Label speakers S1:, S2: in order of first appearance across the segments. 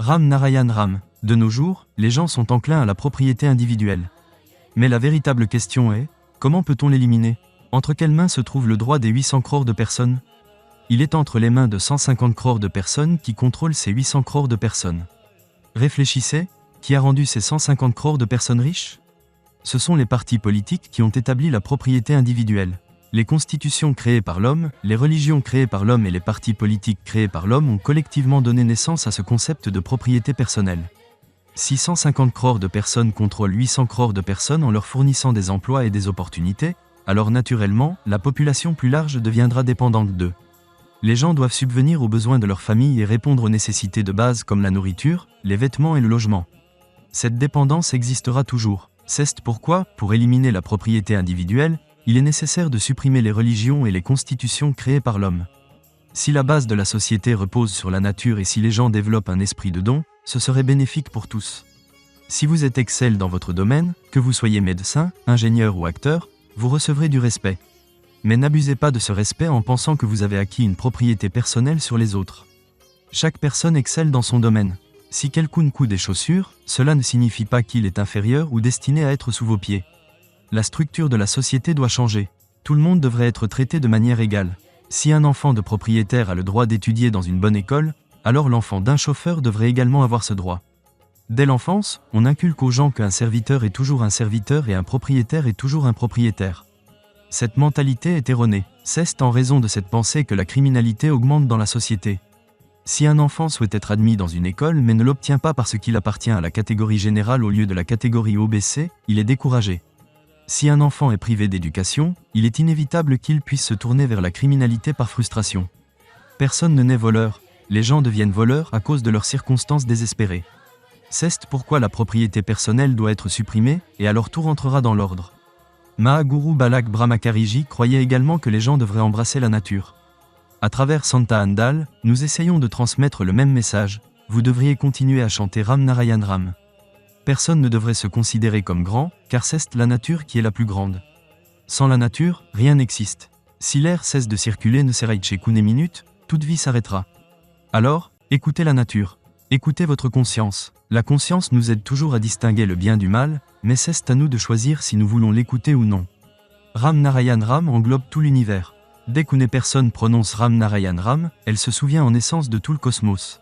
S1: Ram Narayan Ram. De nos jours, les gens sont enclins à la propriété individuelle. Mais la véritable question est, comment peut-on l'éliminer? Entre quelles mains se trouve le droit des 800 crores de personnes? Il est entre les mains de 150 crores de personnes qui contrôlent ces 800 crores de personnes. Réfléchissez, qui a rendu ces 150 crores de personnes riches? Ce sont les partis politiques qui ont établi la propriété individuelle. Les constitutions créées par l'homme, les religions créées par l'homme et les partis politiques créés par l'homme ont collectivement donné naissance à ce concept de propriété personnelle. Si 150 crores de personnes contrôlent 800 crores de personnes en leur fournissant des emplois et des opportunités, alors naturellement, la population plus large deviendra dépendante d'eux. Les gens doivent subvenir aux besoins de leur famille et répondre aux nécessités de base comme la nourriture, les vêtements et le logement. Cette dépendance existera toujours. C'est pourquoi, pour éliminer la propriété individuelle, il est nécessaire de supprimer les religions et les constitutions créées par l'homme. Si la base de la société repose sur la nature et si les gens développent un esprit de don, ce serait bénéfique pour tous. Si vous êtes excellent dans votre domaine, que vous soyez médecin, ingénieur ou acteur, vous recevrez du respect. Mais n'abusez pas de ce respect en pensant que vous avez acquis une propriété personnelle sur les autres. Chaque personne excelle dans son domaine. Si quelqu'un coud des chaussures, cela ne signifie pas qu'il est inférieur ou destiné à être sous vos pieds. La structure de la société doit changer. Tout le monde devrait être traité de manière égale. Si un enfant de propriétaire a le droit d'étudier dans une bonne école, alors l'enfant d'un chauffeur devrait également avoir ce droit. Dès l'enfance, on inculque aux gens qu'un serviteur est toujours un serviteur et un propriétaire est toujours un propriétaire. Cette mentalité est erronée. C'est en raison de cette pensée que la criminalité augmente dans la société. Si un enfant souhaite être admis dans une école mais ne l'obtient pas parce qu'il appartient à la catégorie générale au lieu de la catégorie OBC, il est découragé. Si un enfant est privé d'éducation, il est inévitable qu'il puisse se tourner vers la criminalité par frustration. Personne ne naît voleur, les gens deviennent voleurs à cause de leurs circonstances désespérées. C'est pourquoi la propriété personnelle doit être supprimée, et alors tout rentrera dans l'ordre. Mahaguru Balak Brahmakariji croyait également que les gens devraient embrasser la nature. À travers Santa Andal, nous essayons de transmettre le même message, vous devriez continuer à chanter Ram Narayan Ram. Personne ne devrait se considérer comme grand, car c'est la nature qui est la plus grande. Sans la nature, rien n'existe. Si l'air cesse de circuler ne serait qu'une minute, toute vie s'arrêtera. Alors, écoutez la nature. Écoutez votre conscience. La conscience nous aide toujours à distinguer le bien du mal, mais c'est à nous de choisir si nous voulons l'écouter ou non. Ram Narayan Ram englobe tout l'univers. Dès qu'une personne prononce Ram Narayan Ram, elle se souvient en essence de tout le cosmos.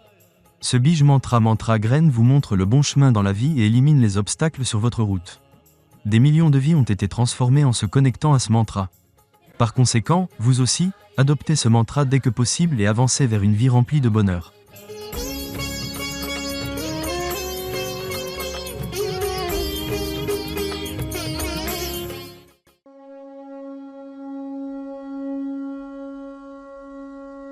S1: Ce bij mantra graine vous montre le bon chemin dans la vie et élimine les obstacles sur votre route. Des millions de vies ont été transformées en se connectant à ce mantra. Par conséquent, vous aussi, adoptez ce mantra dès que possible et avancez vers une vie remplie de bonheur.